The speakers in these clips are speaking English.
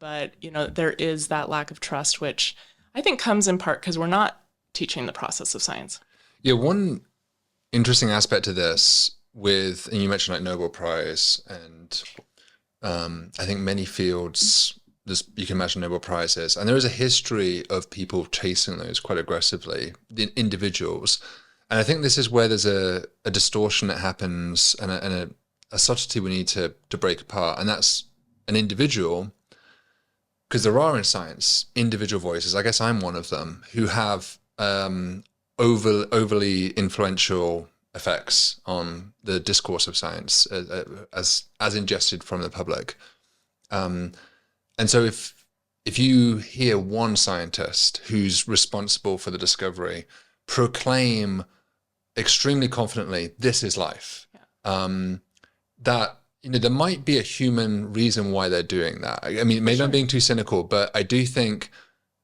but, there is that lack of trust, which I think comes in part because we're not teaching the process of science. Yeah, one interesting aspect to this and you mentioned like Nobel Prize, and I think many fields, you can imagine Nobel Prizes, and there is a history of people chasing those quite aggressively, the individuals. And I think this is where there's a distortion that happens, and a subtlety we need to break apart. And that's an individual, because there are in science individual voices. I guess I'm one of them who have overly influential effects on the discourse of science as ingested from the public. And so if you hear one scientist who's responsible for the discovery proclaim extremely confidently, this is life, that, there might be a human reason why they're doing that. I mean, maybe I'm being too cynical, but I do think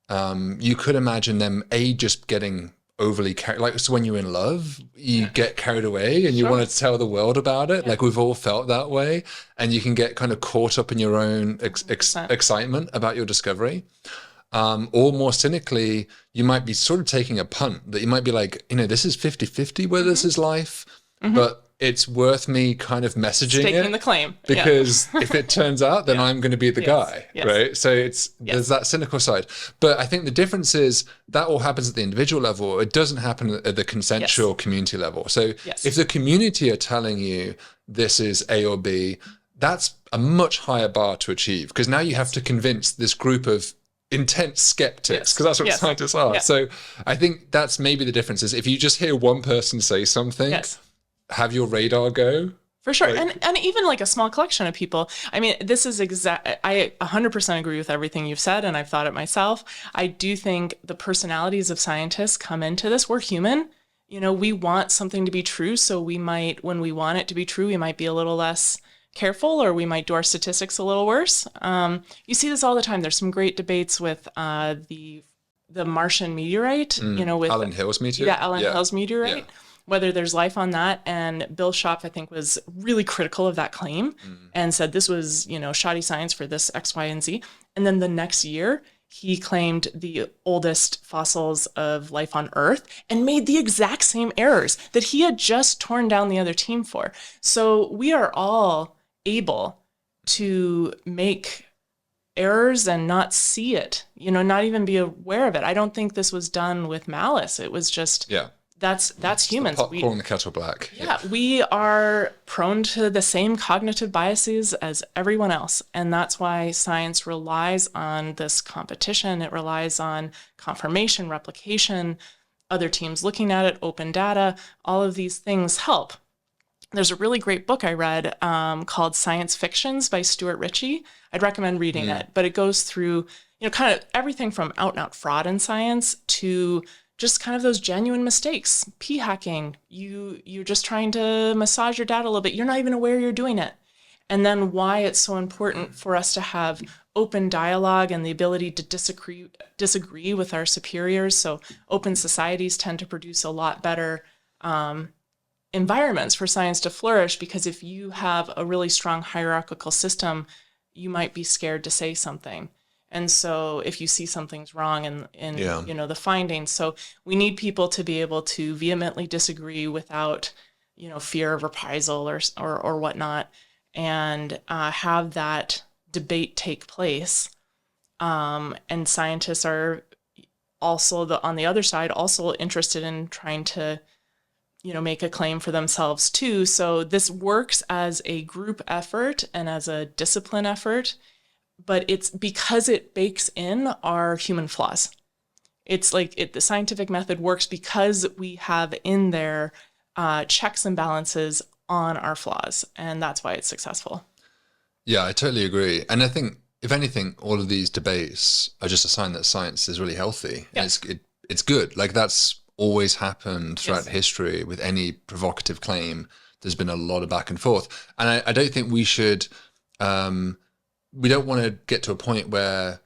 you could imagine them, just getting overly carried, like, so when you're in love, you get carried away and you want to tell the world about it. Like, we've all felt that way, and you can get kind of caught up in your own excitement about your discovery. Or more cynically, you might be sort of taking a punt, that you might be like, this is 50-50 whether this is life, but it's worth me kind of messaging Staking the claim. Because if it turns out, then I'm going to be the guy, right? So there's that cynical side. But I think the difference is that all happens at the individual level. It doesn't happen at the consensual community level. So if the community are telling you this is A or B, that's a much higher bar to achieve, because now you have to convince this group of intense skeptics, because that's what scientists are. So I think that's maybe the difference, is if you just hear one person say something, have your radar go. For sure. And even like a small collection of people. I mean, this is I 100% agree with everything you've said, and I've thought it myself. I do think the personalities of scientists come into this. We're human. We want something to be true. So we might, when we want it to be true, we might be a little less careful, or we might do our statistics a little worse. You see this all the time. There's some great debates with the Martian meteorite, with Alan Hill's meteorite. Yeah, Alan Hill's meteorite. Yeah. Whether there's life on that. And Bill Schopf, I think, was really critical of that claim and said this was, shoddy science for this X, Y, and Z. And then the next year, he claimed the oldest fossils of life on Earth and made the exact same errors that he had just torn down the other team for. So we are all able to make errors and not see it, not even be aware of it. I don't think this was done with malice. It was just... That's humans. Pouring the kettle black. Yeah, we are prone to the same cognitive biases as everyone else. And that's why science relies on this competition. It relies on confirmation, replication, other teams looking at it, open data. All of these things help. There's a really great book I read called Science Fictions by Stuart Ritchie. I'd recommend reading it. But it goes through, kind of everything from out-and-out fraud in science to just kind of those genuine mistakes, p-hacking. You're just trying to massage your data a little bit. You're not even aware you're doing it. And then why it's so important for us to have open dialogue and the ability to disagree with our superiors. So open societies tend to produce a lot better environments for science to flourish, because if you have a really strong hierarchical system, you might be scared to say something. And so if you see something's wrong in the findings, so we need people to be able to vehemently disagree without, fear of reprisal or whatnot, and have that debate take place. And scientists are also on the other side, also interested in trying to, make a claim for themselves too. So this works as a group effort and as a discipline effort. But it's because it bakes in our human flaws. It's like the scientific method works because we have in there checks and balances on our flaws, and that's why it's successful. Yeah, I totally agree. And I think, if anything, all of these debates are just a sign that science is really healthy. Yeah. And it's good. Like, that's always happened throughout history with any provocative claim. There's been a lot of back and forth. And I don't think we should... we don't want to get to a point where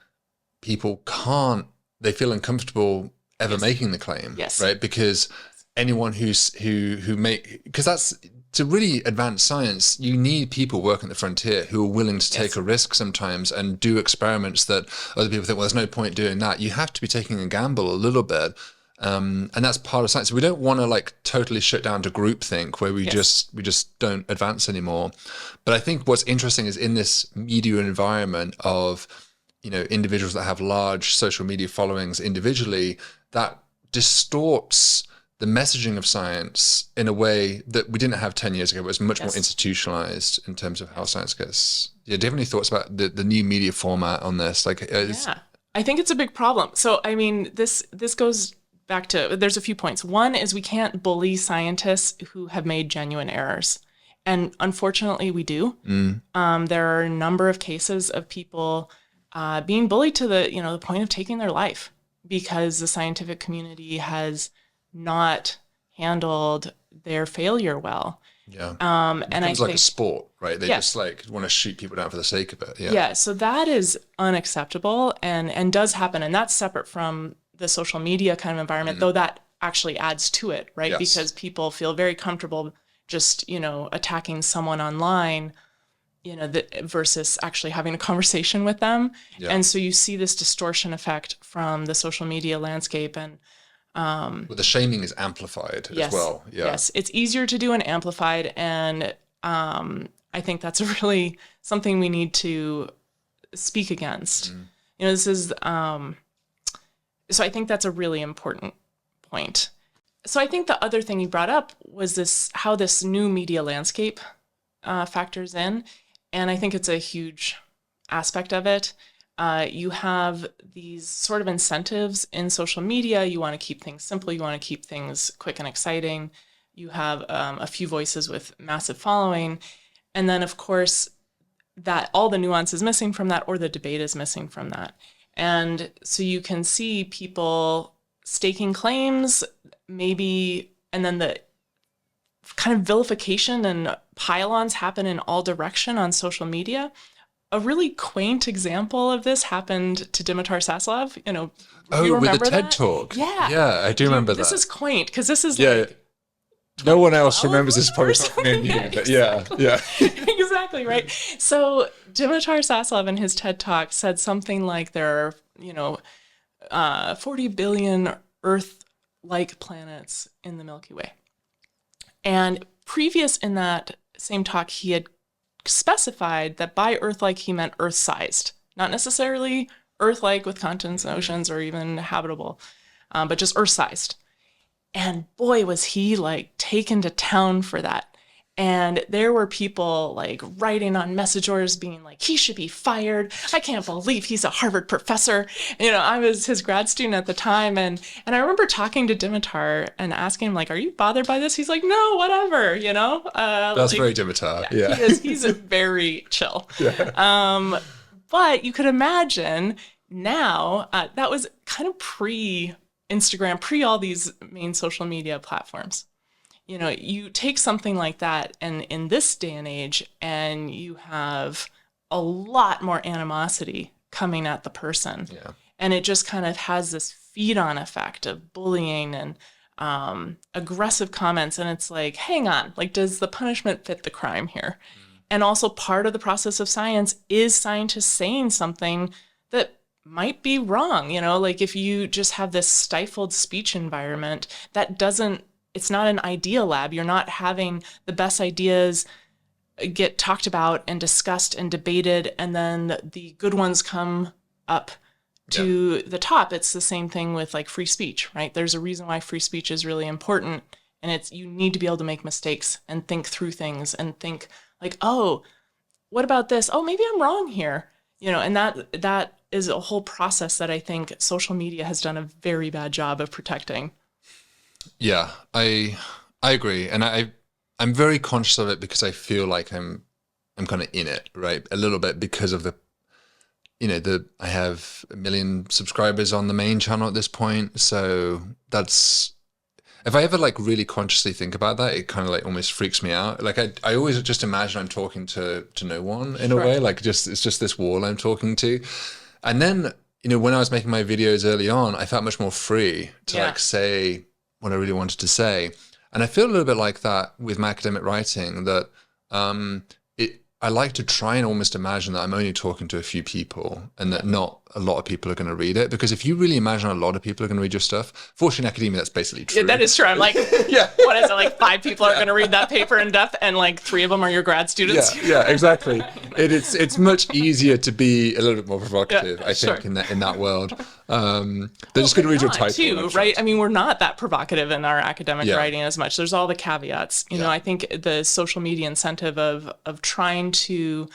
people they feel uncomfortable ever making the claim, right? Because anyone because that's to really advance science, you need people working at the frontier who are willing to take a risk sometimes and do experiments that other people think, well, there's no point doing that. You have to be taking a gamble a little bit. And that's part of science. We don't want to like totally shut down to groupthink where we just don't advance anymore. But I think what's interesting is in this media environment of, you know, individuals that have large social media followings individually, that distorts the messaging of science in a way that we didn't have 10 years ago. It was much more institutionalized in terms of how science gets. Yeah, do you have any thoughts about the new media format on this? Like, I think it's a big problem. So, I mean, this goes back to, there's a few points. One is we can't bully scientists who have made genuine errors. And unfortunately, we do. There are a number of cases of people being bullied to the point of taking their life because the scientific community has not handled their failure well. Yeah. And I think like a sport, right? They just like want to shoot people down for the sake of it. Yeah. Yeah. So that is unacceptable and does happen. And that's separate from the social media kind of environment, though that actually adds to it, right? Yes. Because people feel very comfortable just, attacking someone online, versus actually having a conversation with them. Yeah. And so you see this distortion effect from the social media landscape. And well, the shaming is amplified as well. Yeah. Yes, it's easier to do and amplified. And I think that's really something we need to speak against. This is, so I think that's a really important point. So I think the other thing you brought up was how this new media landscape factors in. And I think it's a huge aspect of it. You have these sort of incentives in social media. You want to keep things simple. You want to keep things quick and exciting. You have a few voices with massive following. And then, of course, that all the nuance is missing from that, or the debate is missing from that. And so you can see people staking claims, maybe, and then the kind of vilification and pile-ons happen in all direction on social media. A really quaint example of this happened to Dimitar Saslav. With the TED Talk. Yeah, I do remember that. This is quaint because this is no one else remembers this post from me. But yeah. Exactly, right. So Dimitar Saslav in his TED Talk said something like there are, 40 billion Earth-like planets in the Milky Way. And previous in that same talk, he had specified that by Earth-like, he meant Earth-sized, not necessarily Earth-like with continents and oceans or even habitable, but just Earth-sized. And boy, was he like taken to town for that. And there were people like writing on message boards being like, he should be fired. I can't believe he's a Harvard professor. I was his grad student at the time. And I remember talking to Dimitar and asking him, like, are you bothered by this? He's like, no, whatever, That's very Dimitar. Yeah. He's very chill. Yeah. But you could imagine now, that was kind of pre-Instagram, pre all these main social media platforms. You take something like that and in this day and age, and you have a lot more animosity coming at the person. Yeah. And it just kind of has this feed-on effect of bullying and aggressive comments. And it's like, hang on, like, does the punishment fit the crime here? And also part of the process of science is scientists saying something that might be wrong. Like if you just have this stifled speech environment that it's not an idea lab. You're not having the best ideas get talked about and discussed and debated, and then the good ones come up to the top. It's the same thing with like free speech, right? There's a reason why free speech is really important, and you need to be able to make mistakes and think through things and think like, oh, what about this? Oh, maybe I'm wrong here. And that is a whole process that I think social media has done a very bad job of protecting. Yeah, I agree, and I'm very conscious of it because I feel like I'm kind of in it, right? A little bit because of I have 1 million subscribers on the main channel at this point, so that's, if I ever like really consciously think about that, it kind of like almost freaks me out. Like I always just imagine I'm talking to no one in a way, like it's just this wall I'm talking to, and then when I was making my videos early on, I felt much more free to like say what I really wanted to say. And I feel a little bit like that with my academic writing, that I like to try and almost imagine that I'm only talking to a few people and that not a lot of people are going to read it. Because if you really imagine a lot of people are going to read your stuff, fortunately in academia, that's basically true. Yeah, that is true. I'm like, yeah. What is it? Like 5 people are going to read that paper in depth and like 3 of them are your grad students. Yeah, exactly. It's much easier to be a little bit more provocative, I think, in that world. They're just going to read your title too, right? I mean, we're not that provocative in our academic writing as much. There's all the caveats. You know, I think the social media incentive of trying to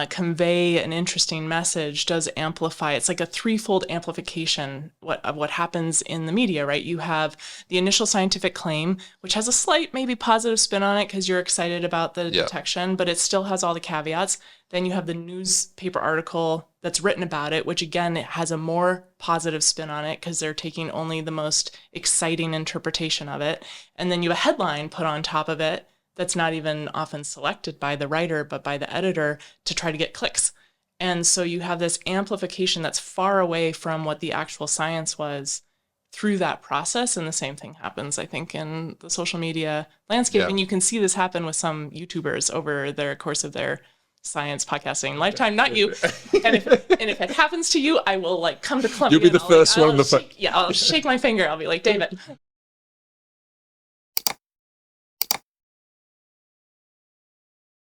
convey an interesting message does amplify. It's like a threefold amplification of what happens in the media, right? You have the initial scientific claim, which has a slight maybe positive spin on it because you're excited about the detection, but it still has all the caveats. Then you have the newspaper article that's written about it, which again, it has a more positive spin on it because they're taking only the most exciting interpretation of it. And then you have a headline put on top of it that's not even often selected by the writer, but by the editor to try to get clicks. And so you have this amplification that's far away from what the actual science was through that process. And the same thing happens, I think, in the social media landscape. And you can see this happen with some YouTubers over their course of their science podcasting lifetime, not you. And if it happens to you, I will like come to Columbia. You'll be the first one. I'll shake my finger. I'll be like, David.